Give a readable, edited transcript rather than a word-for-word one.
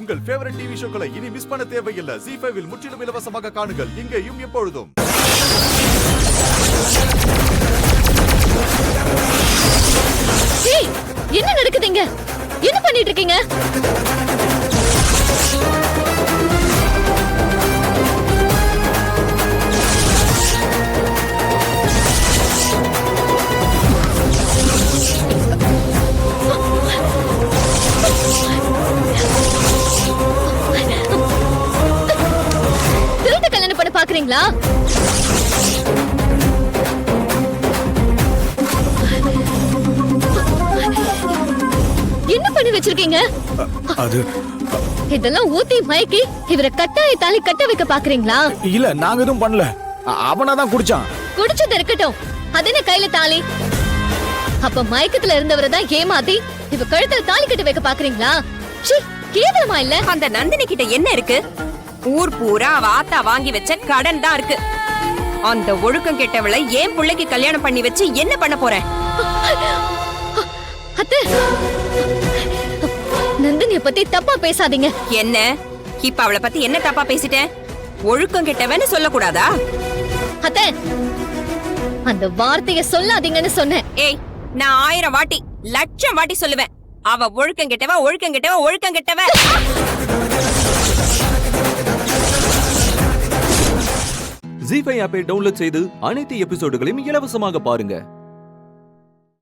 உங்கள் favourite TV ஷோக்களை இனி miss பண்ண தேவையில்லை. ZEE5 இல் முற்றிலும் இலவசமாக காணுங்கள். இங்கேயும் எப்பொழுதும். என்ன நடக்குதுங்க? என்ன பண்ணிட்டு இருக்கீங்க? திருட்டு கல்யாணம் பண்ண பாக்குறீங்களா? என்ன பண்ணி வச்சிருக்கீங்க? அது இதெல்லாம் ஊத்தி மயக்கி இவரை கட்டாய தாலி கட்ட வைக்க பாக்குறீங்களா? இல்ல, நாங்க எதுவும் பண்ணல. அவனாதான் குடிச்சான். குடிச்சது இருக்கட்டும், அது என்ன கையில தாலி? அப்ப மயக்கத்துல இருந்தவரை தான் ஏமாத்தி இவ கழுத்துல தாலி கட்ட வைக்க பாக்குறீங்களா? சீ, கேவலமா இல்ல? அந்த நந்தினி கிட்ட என்ன இருக்கு? ஊர் பூரா அவ ஆத்தா வாங்கி வச்ச கடன் தான் இருக்கு. அந்த ஒழுக்கம் கெட்டவளை ஏன் பிள்ளைக்கு கல்யாணம் பண்ணி வச்சு என்ன பண்ண போறேன்? அத்தை, நந்தினிய பத்தி தப்பா பேசாதீங்க. என்ன இப்ப அவளை பத்தி என்ன தப்பா பேசிட்டேன்? ஒழுக்கம் கெட்டவன்னு சொல்லக்கூடாதா? அத்தை, அந்த வார்த்தைய சொல்லாதீங்கன்னு சொன்னேன். ஏய், நான் 1000 வாட்டி 1,00,000 வாட்டி சொல்லுவேன், அவ ஒழுக்கம் கெட்டவ, ஒழுக்கம் கெட்டவ, ஒழுக்கம் கெட்டவ. ZEE5 ஆப்பை டவுன்லோட் செய்து அனைத்து எபிசோடுகளையும் இலவசமாக பாருங்க.